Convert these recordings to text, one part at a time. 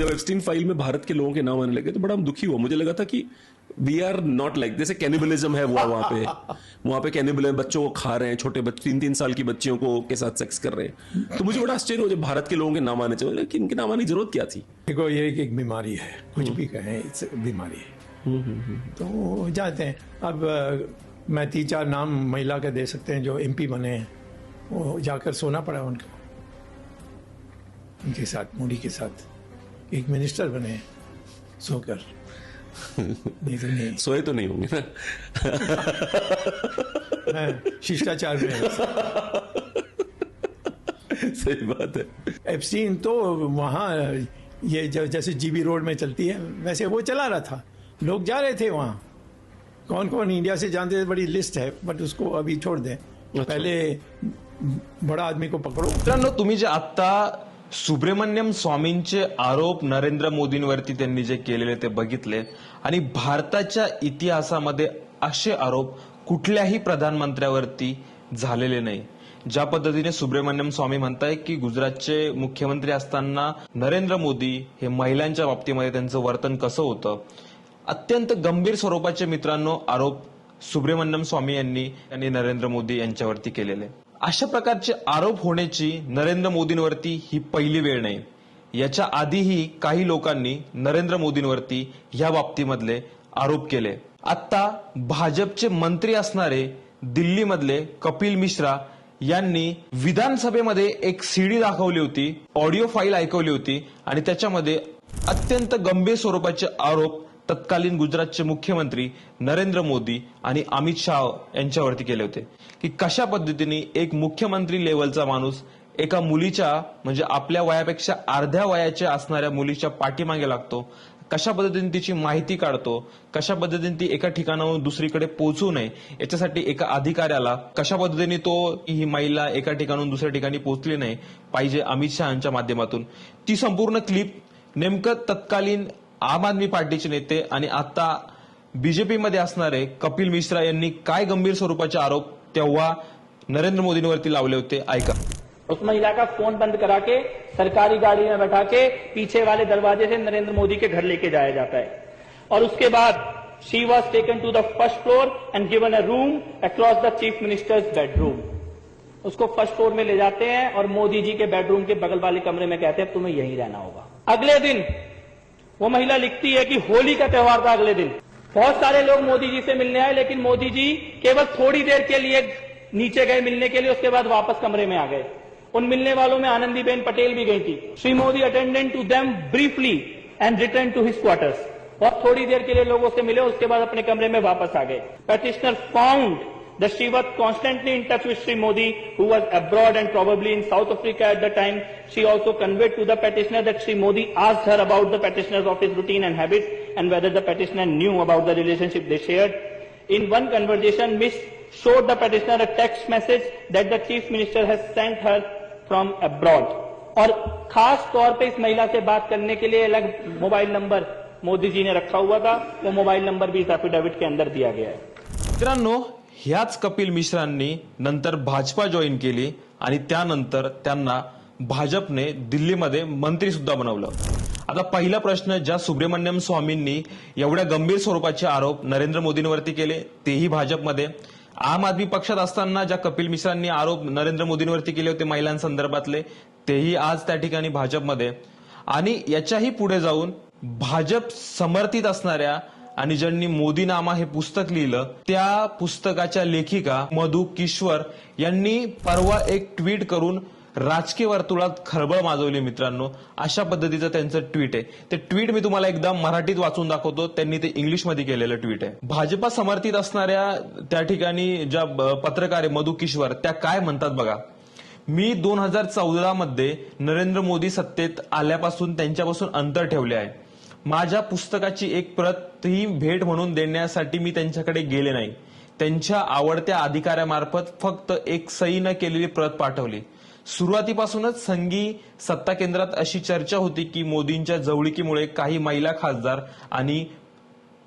जब Epstein file में भारत के लोगों के नाम आने लगे तो बड़ा दुखी हुआ। मुझे लगा था कि वी आर नॉट लाइक, जैसे कैनिबलिज्म है वहां पे कैनिबल बच्चों को खा रहे हैं, छोटे बच्चे 3-3 साल की बच्चियों को के साथ सेक्स कर रहे हैं। तो मुझे बड़ा आश्चर्य हुआ जब भारत के लोगों के नाम आने चाहिए कि इनके नाम आने की जरूरत क्या थी। देखो ये एक बीमारी है, कुछ भी कहें बीमारी है। तो जाते हैं। अब मैं 3-4 नाम महिला के दे सकते हैं जो MP बने हैं, वो जाकर सोना पड़ा उनको, उनके साथ, मोदी के साथ। एक मिनिस्टर बने हैं सोकर, नहीं तो नहीं सोए तो नहीं होंगे ना शिष्टाचार में सही बात है। एप्स्टीन तो वहाँ ये जैसे GB रोड में चलती है वैसे वो चला रहा था, लोग जा रहे थे वहाँ। कौन कौन इंडिया से जानते थे बड़ी लिस्ट है, बट उसको अभी छोड़ दें। पहले बड़ा आदमी को पकड़ो। मित्रांनो, तुम्ही जे आता सुब्रमण्यम स्वामींचे आरोप नरेंद्र मोदींवरती त्यांनी जे केलेले ते बघितले, आणि भारताच्या इतिहासामध्ये असे आरोप कुठल्याही प्रधानमंत्र्यावरती झालेले नाही। ज्या पद्धतीने सुब्रमण्यम स्वामी म्हणताय की गुजरातचे मुख्यमंत्री असताना नरेंद्र मोदी हे महिलांच्या बाबतीमध्ये त्यांचं वर्तन कसं होतं, अत्यंत गंभीर स्वरूपाचे मित्रांनो आरोप सुब्रमण्यम स्वामी यांनी नरेंद्र मोदी यांच्यावरती केलेले। अशा प्रकारचे आरोप होण्याची नरेंद्र मोदींवरती ही पहिली वेळ नाही। याच्या आधीही काही लोकांनी नरेंद्र मोदींवरती या बाबतीमधले आरोप केले। आता भाजपचे मंत्री असणारे दिल्लीमधले कपिल मिश्रा यांनी विधानसभेमध्ये एक CD दाखवली होती, ऑडिओ फाईल ऐकवली होती, आणि त्याच्यामध्ये अत्यंत गंभीर स्वरूपाचे आरोप तत्कालीन गुजरातचे मुख्यमंत्री नरेंद्र मोदी आणि अमित शाह यांच्यावरती केले होते की कशा पद्धतीने एक मुख्यमंत्री लेवलचा माणूस एका मुलीच्या, म्हणजे आपल्या वयापेक्षा अर्ध्या वयाच्या असणाऱ्या मुलीच्या पाठीमागे लागतो, कशा पद्धतीने तिची माहिती काढतो, कशा पद्धतीने ती एका ठिकाणाहून दुसरीकडे पोहोचू नये याच्यासाठी एका अधिकाऱ्याला कशा पद्धतीने तो ही महिला एका ठिकाणाहून दुसऱ्या ठिकाणी पोहोचली नाही पाहिजे अमित शाह यांच्या माध्यमातून, ती संपूर्ण क्लिप नेमकं तत्कालीन आम आदमी पार्टीचे नेते आणि आता BJP मध्ये असणारे कपिल मिश्रा यांनी काय गंभीर स्वरूपाचे आरोप तेव्हा नरेंद्र मोदींवरती लावले होते, ऐका। उस महिला का फोन बंद करा के सरकारी गाड़ी में बैठा के पीछे वाले दरवाजे से नरेंद्र मोदी के घर लेके जाया जाता है, और उसके बाद she was taken to the first floor and given a room across the chief minister's bedroom. उसको फर्स्ट फ्लोर में ले जाते हैं और मोदी जी के बेडरूम के बगल वाले कमरे में कहते हैं तुम्हें यहीं रहना होगा। अगले दिन वो महिला लिखती है कि होली का त्योहार था, अगले दिन बहुत सारे लोग मोदी जी से मिलने आए, लेकिन मोदी जी केवल थोड़ी देर के लिए नीचे गए मिलने के लिए, उसके बाद वापस कमरे में आ गए। उन मिलने वालों में आनंदीबेन पटेल भी गई थी। Shri Modi attended to them briefly and return to his quarters. बहुत थोड़ी देर के लिए लोगों से मिले, उसके बाद अपने कमरे में वापस आ गए। Petitioner found that she was constantly in touch with Sri Modi, who was abroad and probably in South Africa at the time. She also conveyed to the petitioner that Sri Modi asked her about the petitioner's office routine and habits and whether the petitioner knew about the relationship they shared. In one conversation, Miss showed the petitioner a text message that the chief minister has sent her from abroad. और खास तौर पे इस महिला से बात करने के लिए अलग mobile number Modi ji ने रखा हुआ था, वो मोबाइल नंबर भी इस एफिडेविट के अंदर दिया गया है। मित्रांनो, ह्याच कपिल मिश्रांनी नंतर भाजपा जॉईन केली आणि त्यानंतर त्यांना भाजपने दिल्लीमध्ये मंत्री सुद्धा बनवलं। आता पहिला प्रश्न, ज्या सुब्रमण्यम स्वामींनी एवढ्या गंभीर स्वरूपाचे आरोप नरेंद्र मोदींवरती केले तेही भाजपमध्ये, आम आदमी पक्षात असताना ज्या कपिल मिश्रांनी आरोप नरेंद्र मोदींवरती केले होते महिलांसंदर्भातले तेही आज त्या ठिकाणी भाजपमध्ये, आणि याच्याही पुढे जाऊन भाजप समर्थित असणाऱ्या आणि ज्यांनी मोदीनामा हे पुस्तक लिहिलं त्या पुस्तकाच्या लेखिका मधु किश्वर यांनी परवा एक ट्विट करून राजकीय वर्तुळात खळबळ माजवली। मित्रांनो, अशा पद्धतीचं त्यांचं ट्विट आहे। ते ट्विट मी तुम्हाला एकदा मराठीत वाचून दाखवतो, त्यांनी ते इंग्लिशमध्ये केलेलं ट्विट आहे। भाजपा समर्थित असणाऱ्या त्या ठिकाणी ज्या पत्रकार आहे मधु किश्वर, त्या काय म्हणतात बघा। मी 2014 मध्ये नरेंद्र मोदी सत्तेत आल्यापासून त्यांच्यापासून अंतर ठेवले आहे। माझ्या पुस्तकाची एक प्रत ही भेट म्हणून देण्यासाठी मी त्यांच्याकडे गेले नाही, त्यांच्या आवडत्या अधिकाऱ्यामार्फत फक्त एक सही न केलेली प्रत पाठवली। सुरुवातीपासूनच संघी सत्ता केंद्रात अशी चर्चा होती की मोदींच्या जवळीकीमुळे काही महिला खासदार आणि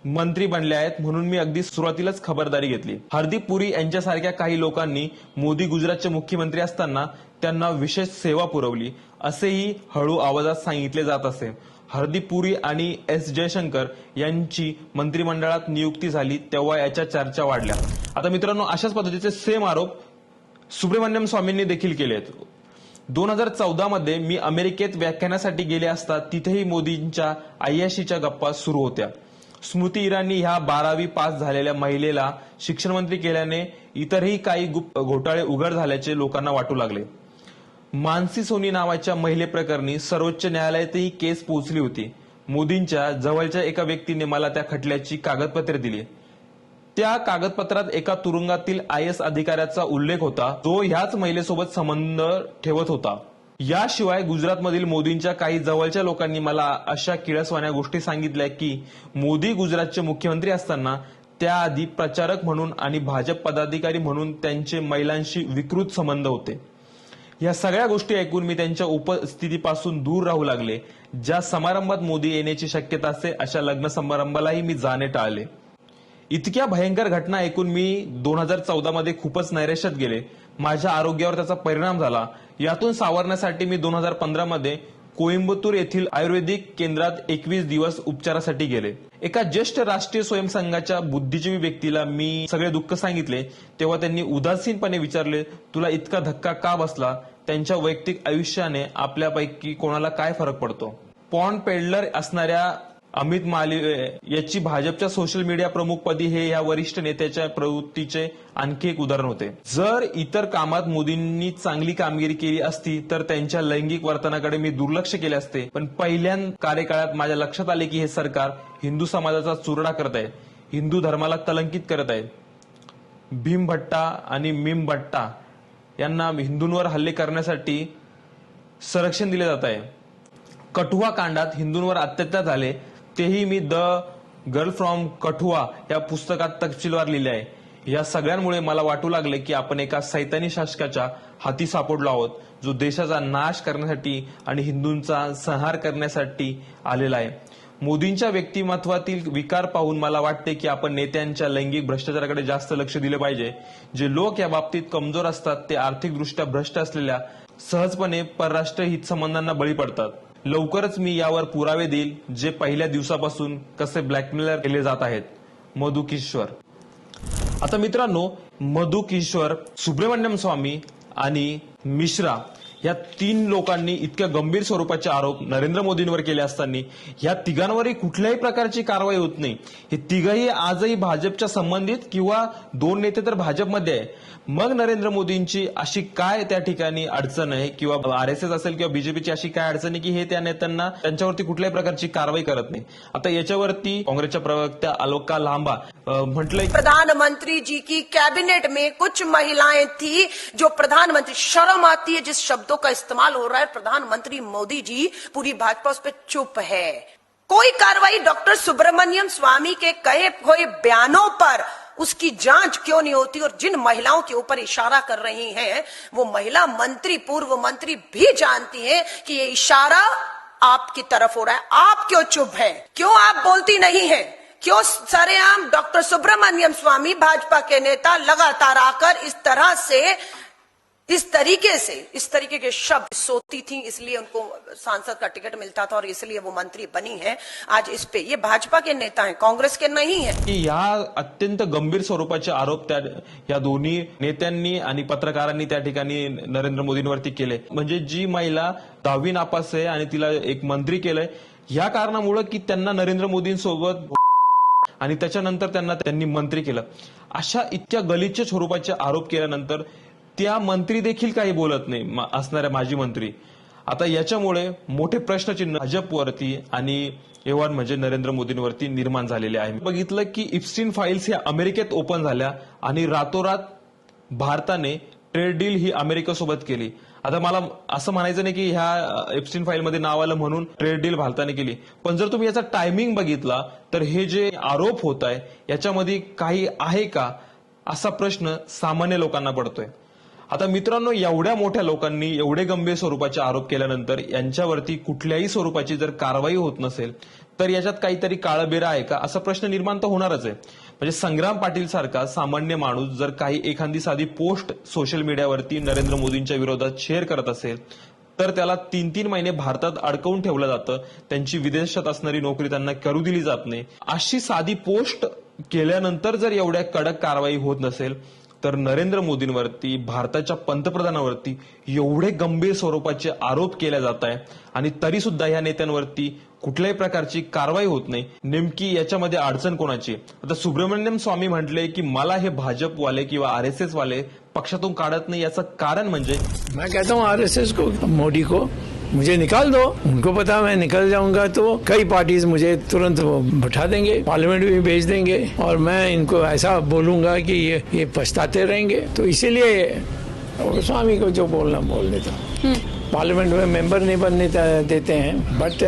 मंत्री बनले आहेत, म्हणून मी अगदी सुरुवातीलाच खबरदारी घेतली। हरदीप पुरी यांच्यासारख्या काही लोकांनी मोदी गुजरातचे मुख्यमंत्री असताना त्यांना विशेष सेवा पुरवली, असेही हळू आवाजात सांगितले जात असे। हरदीप पुरी आणि एस जयशंकर यांची मंत्रिमंडळात नियुक्ती झाली तेव्हा याच्या चर्चा वाढल्या. आता मित्रांनो, अशाच पद्धतीचे सेम आरोप सुब्रमण्यम स्वामींनी देखील केले आहेत. 2014 मध्ये मी अमेरिकेत व्याख्यानासाठी गेले असता तिथेही मोदींच्या अय्याशीच्या गप्पा सुरू होत्या. स्मृती इराणी ह्या 12वी पास झालेल्या महिलेला शिक्षण मंत्री केल्याने इतरही काही घोटाळे उघड झाल्याचे लोकांना वाटू लागले. मानसी सोनी नावाच्या महिलेप्रकरणी सर्वोच्च न्यायालयातही केस पोहोचली होती. मोदींच्या जवळच्या एका व्यक्तीने मला त्या खटल्याची कागदपत्रे दिली. त्या कागदपत्रात एका तुरुंगातील IAS अधिकाऱ्याचा उल्लेख होता जो ह्याच महिलेसोबत संबंध ठेवत होता. याशिवाय गुजरातमधील मोदींच्या काही जवळच्या लोकांनी मला अशा किळसवाण्या गोष्टी सांगितल्या की मोदी गुजरातचे मुख्यमंत्री असताना त्याआधी प्रचारक म्हणून आणि भाजप पदाधिकारी म्हणून त्यांचे महिलांशी विकृत संबंध होते. या सगळ्या गोष्टी ऐकून मी त्यांच्या उपस्थितीपासून दूर राहू लागले. ज्या समारंभात मोदी येण्याची शक्यता असते अशा लग्न समारंभालाही मी जाणे टाळले. इतक्या भयंकर घटना ऐकून मी 2014 मध्ये खूपच नैराश्यात गेले. माझ्या आरोग्यावर त्याचा परिणाम झाला. यातून सावरण्यासाठी मी 2015 मध्ये कोइंबतूर येथील आयुर्वेदिक केंद्रात 21 दिवस उपचारासाठी गेले. एका ज्येष्ठ राष्ट्रीय स्वयंसंघाच्या बुद्धिजीवी व्यक्तीला मी सगळे दुःख सांगितले तेव्हा त्यांनी उदासीनपणे विचारले, तुला इतका धक्का का बसला? त्यांच्या वैयक्तिक आयुष्याने आपल्यापैकी कोणाला काय फरक पडतो? पॉर्न पेडलर असणाऱ्या अमित मालवीय याची भाजपच्या सोशल मीडिया प्रमुखपदी हे या वरिष्ठ नेत्याच्या प्रवृत्तीचे आणखी एक उदाहरण होते. जर इतर कामात मोदींनी चांगली कामगिरी केली असती तर त्यांच्या लैंगिक वर्तनाकडे मी दुर्लक्ष केले असते. पण पहिल्या कार्यकाळात माझ्या लक्षात आले की हे सरकार हिंदू समाजाचा चुरडा करत आहे, हिंदू धर्माला कलंकित करत आहे. भीमभट्टा आणि मीमभट्टा यांना हिंदूंवर हल्ले करण्यासाठी संरक्षण दिले जात आहे. कठुआ कांडात हिंदूंवर अत्याचार झाले तेही me the girl from Kathua या पुस्तकात तपशीलवार लिहिले आहे. या सगळ्यांमुळे मला वाटू लागले की आपण एका सैतानी शासकाच्या हाती सापडलो आहोत जो देशाचा नाश करण्यासाठी आणि हिंदूंचा संहार करण्यासाठी आलेला आहे. मोदींच्या व्यक्तिमत्वातील विकार पाहून मला वाटते की आपण नेत्यांच्या लैंगिक भ्रष्टाचाराकडे जास्त लक्ष दिले पाहिजे. जे लोक या बाबतीत कमजोर असतात ते आर्थिकदृष्ट्या भ्रष्ट असलेल्या सहजपणे परराष्ट्र हितसंबंधांना बळी पडतात. लवकरच मी यावर पुरावे देईल जे पहिल्या दिवसापासून कसे ब्लॅकमेलर केले जात आहेत. मधु किश्वर. आता मित्रांनो, मधु किश्वर, सुब्रमण्यम स्वामी आणि मिश्रा या 3 लोकांनी इतक्या गंभीर स्वरूपाचे आरोप नरेंद्र मोदींवर केले असताना या तिघांवरही कुठल्याही प्रकारची कारवाई होत नाही. हे तिघही आजही भाजपच्या संबंधित किंवा 2 नेते तर भाजपमध्ये आहे. मग नरेंद्र मोदींची अशी काय त्या ठिकाणी अडचण आहे किंवा RSS असेल किंवा बीजेपीची अशी काय अडचण आहे की हे त्या नेत्यांना त्यांच्यावरती कुठल्याही प्रकारची कारवाई करत नाही. आता याच्यावरती काँग्रेसच्या प्रवक्त्या अलका लांबा म्हटलंय, प्रधानमंत्री जी की कैबिनेट में कुछ महिलाएं थी जो प्रधानमंत्री, शर्म आती है जिस शब्दों का इस्तेमाल हो रहा है, प्रधानमंत्री मोदी जी, पूरी भाजपा उस पर चुप है. कोई कार्रवाई डॉक्टर सुब्रमण्यम स्वामी के कहे हुए बयानों पर उसकी जांच क्यों नहीं होती? और जिन महिलाओं के ऊपर इशारा कर रही हैं वो महिला मंत्री, पूर्व मंत्री भी जानती हैं कि ये इशारा आपकी तरफ हो रहा है. आप क्यों चुप है? क्यों आप बोलती नहीं है? क्यों सरेआम डॉक्टर सुब्रमण्यम स्वामी, भाजपा के नेता, लगातार आकर इस तरह से, इस तरीके के शब्द सोती थी, इसलिए उनको सांसद का टिकट मिलता था और इसलिए वो मंत्री बनी है. आज इस पे ये भाजपा के नेता हैं, कांग्रेस के नहीं है. की या अत्यंत गंभीर स्वरूपाचे आरोप त्या या दोन्ही नेत्यांनी आणि पत्रकारांनी त्या ठिकाणी नरेंद्र मोदींवरती केले. म्हणजे जी महिला 10वी नापास आहे आणि तिला एक मंत्री केलंय या कारणामुळे की त्यांना नरेंद्र मोदींसोबत आणि त्याच्यानंतर त्यांनी मंत्री केलं. अशा इतक्या गलिच्छ स्वरूपाचे आरोप केल्यानंतर त्या मंत्री देखील काही बोलत नाही असणाऱ्या माजी मंत्री. आता याच्यामुळे मोठे प्रश्नचिन्ह भाजपवरती आणि एव्हान म्हणजे नरेंद्र मोदींवरती निर्माण झालेले आहे. बघितलं की इप्स्टीन फाईल्स ह्या अमेरिकेत ओपन झाल्या आणि रातोरात भारताने ट्रेड डील ही अमेरिकेसोबत केली. आता मला असं म्हणायचं नाही की ह्या एप्स्टीन फाईलमध्ये नाव आलं म्हणून ट्रेड डील भारताने केली, पण जर तुम्ही याचा टायमिंग बघितला तर हे जे आरोप होत आहे याच्यामध्ये काही आहे का असा प्रश्न सामान्य लोकांना पडतोय. आता मित्रांनो, एवढ्या मोठ्या लोकांनी एवढे गंभीर स्वरूपाचे आरोप केल्यानंतर यांच्यावरती कुठल्याही स्वरूपाची जर कारवाई होत नसेल तर याच्यात काहीतरी काळबेरा आहे का असा प्रश्न निर्माण तर होणारच आहे. म्हणजे संग्राम पाटील सारखा सामान्य माणूस जर काही एखादी साधी पोस्ट सोशल मीडियावरती नरेंद्र मोदींच्या विरोधात शेअर करत असेल तर त्याला 3-3 महिने भारतात अडकवून ठेवलं जातं. त्यांची विदेशात असणारी नोकरी त्यांना करू दिली जात नाही. अशी साधी पोस्ट केल्यानंतर जर एवढ्या कडक कारवाई होत नसेल तर नरेंद्र मोदींवरती, भारताच्या पंतप्रधानावरती एवढे गंभीर स्वरूपाचे आरोप केले जात आहे आणि तरी सुद्धा या नेत्यांवरती कुठल्याही प्रकारची कारवाई होत नाही. नेमकी याच्यामध्ये अडचण कोणाची? आता सुब्रमण्यम स्वामी म्हटले की मला हे भाजपवाले किंवा आरएसएस वाले पक्षातून काढत नाही. याचं कारण म्हणजे मैं कहता हूँ आरएसएस को, मोदी को, मुझे निकाल दो. उनको पता मैं निकल जाऊंगा तो कई पार्टीज मुझे तुरंत बैठा देंगे, पार्लियामेंट में भेज देंगे और मैं इनको ऐसा बोलूंगा कि ये पछताते रहेंगे. तो इसीलिए स्वामी को जो बोलना बोल देता. पार्लियामेंट में मेंबर नहीं बनने देते हैं, बट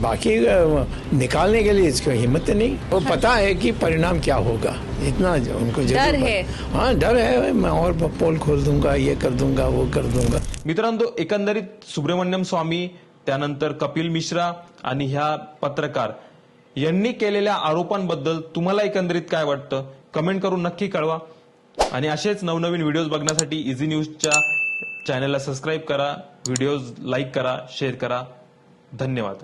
बाकी निकालने के लिए इसको हिम्मत नहीं. वो पता है कि परिणाम क्या होगा, इतना उनको डर है. हाँ, डर है. मैं और पोल खोल दूंगा, ये कर दूंगा, वो कर दूंगा. मित्रांनो, एकंदरीत सुब्रमण्यम स्वामी, त्यानंतर कपिल मिश्रा आणि ह्या पत्रकार यांनी केलेल्या आरोपांबद्दल तुम्हाला एकंदरीत काय वाटतं? कमेंट करून नक्की कळवा. आणि असेच नवनवीन व्हिडिओज बघण्यासाठी इझी न्यूजच्या चॅनलला सबस्क्राईब करा, व्हिडिओज लाईक करा, शेअर करा. धन्यवाद.